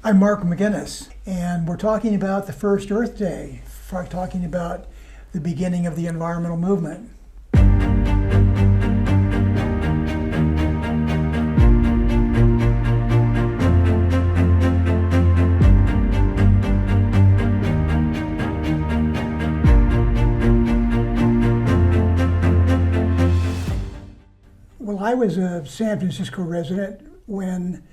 I'm Marc McGinnes, and we're talking about the first Earth Day. We're talking about the beginning of the environmental movement. Well, I was a San Francisco resident when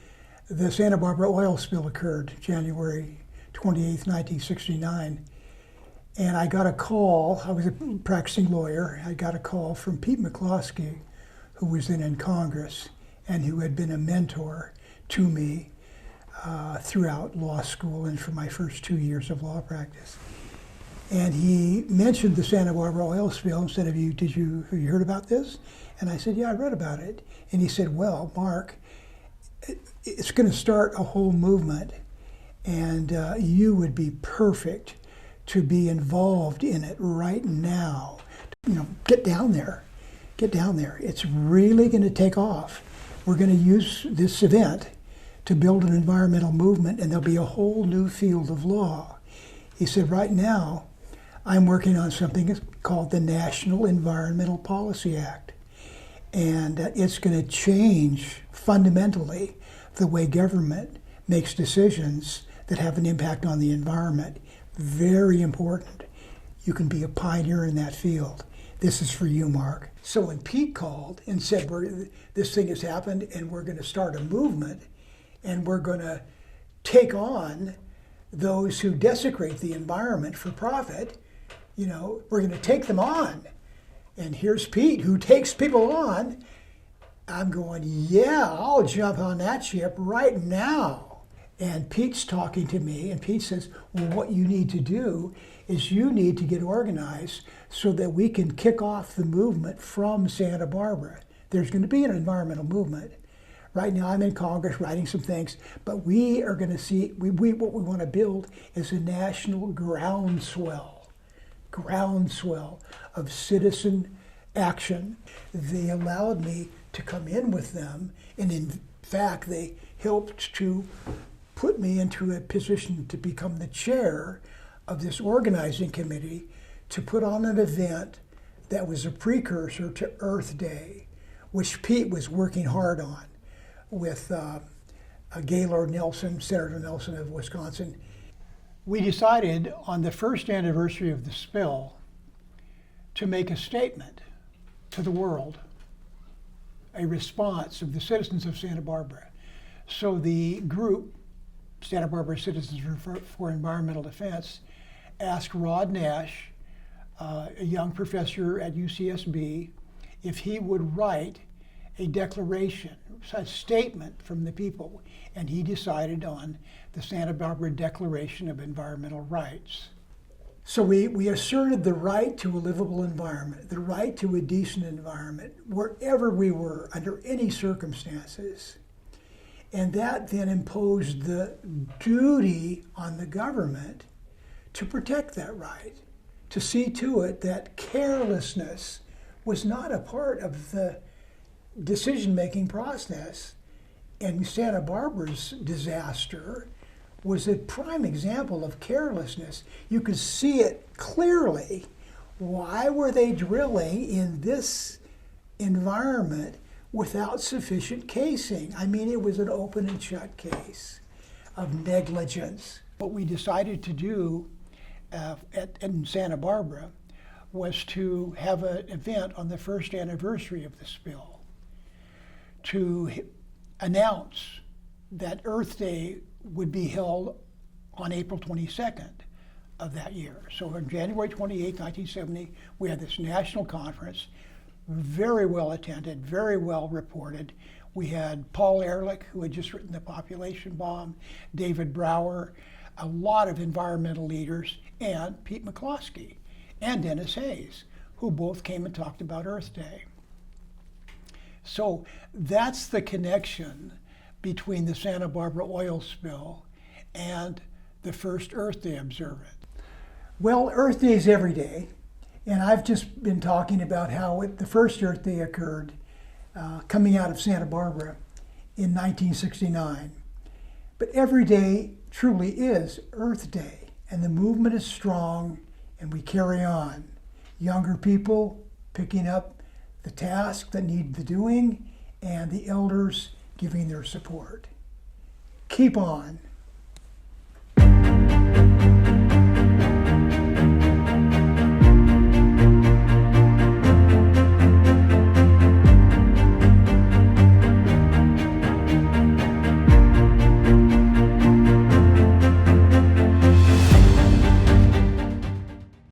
the Santa Barbara oil spill occurred, January 28th, 1969. And I got a call, I was a practicing lawyer, I got a call from Pete McCloskey, who was then in Congress and who had been a mentor to me throughout law school and for my first 2 years of law practice. And he mentioned the Santa Barbara oil spill and said, have you heard about this? And I said, yeah, I read about it. And he said, well, Mark, it's going to start a whole movement, and you would be perfect to be involved in it right now. Get down there. It's really going to take off. We're going to use this event to build an environmental movement, and there'll be a whole new field of law. He said, right now, I'm working on something called the National Environmental Policy Act, and it's going to change fundamentally the way government makes decisions that have an impact on the environment. Very important. You can be a pioneer in that field. This is for you, Mark. So when Pete called and said, this thing has happened and we're going to start a movement and we're going to take on those who desecrate the environment for profit, we're going to take them on. And here's Pete, who takes people on. I'm going, yeah, I'll jump on that ship right now. And Pete's talking to me, and Pete says, well, what you need to do is you need to get organized so that we can kick off the movement from Santa Barbara. There's going to be an environmental movement. Right now I'm in Congress writing some things, but we are going to see, what we want to build is a national groundswell of citizen action. They allowed me to come in with them, and in fact, they helped to put me into a position to become the chair of this organizing committee to put on an event that was a precursor to Earth Day, which Pete was working hard on with Gaylord Nelson, Senator Nelson of Wisconsin. We decided on the first anniversary of the spill to make a statement to the world, a response of the citizens of Santa Barbara. So the group, Santa Barbara Citizens for Environmental Defense, asked Rod Nash, a young professor at UCSB, if he would write a declaration, a statement from the people, and he decided on the Santa Barbara Declaration of Environmental Rights. So we asserted the right to a livable environment, the right to a decent environment, wherever we were, under any circumstances. And that then imposed the duty on the government to protect that right, to see to it that carelessness was not a part of the decision-making process. And Santa Barbara's disaster was a prime example of carelessness. You could see it clearly. Why were they drilling in this environment without sufficient casing? I mean, it was an open and shut case of negligence. What we decided to do in Santa Barbara was to have an event on the first anniversary of the spill to announce that Earth Day would be held on April 22nd of that year. So on January 28, 1970, we had this national conference, very well attended, very well reported. We had Paul Ehrlich, who had just written The Population Bomb, David Brower, a lot of environmental leaders, and Pete McCloskey and Dennis Hayes, who both came and talked about Earth Day. So that's the connection between the Santa Barbara oil spill and the first Earth Day observance. Well, Earth Day is every day, and I've just been talking about how the first Earth Day occurred coming out of Santa Barbara in 1969. But every day truly is Earth Day, and the movement is strong, and we carry on. Younger people picking up the tasks that need the doing, and the elders giving their support. Keep on.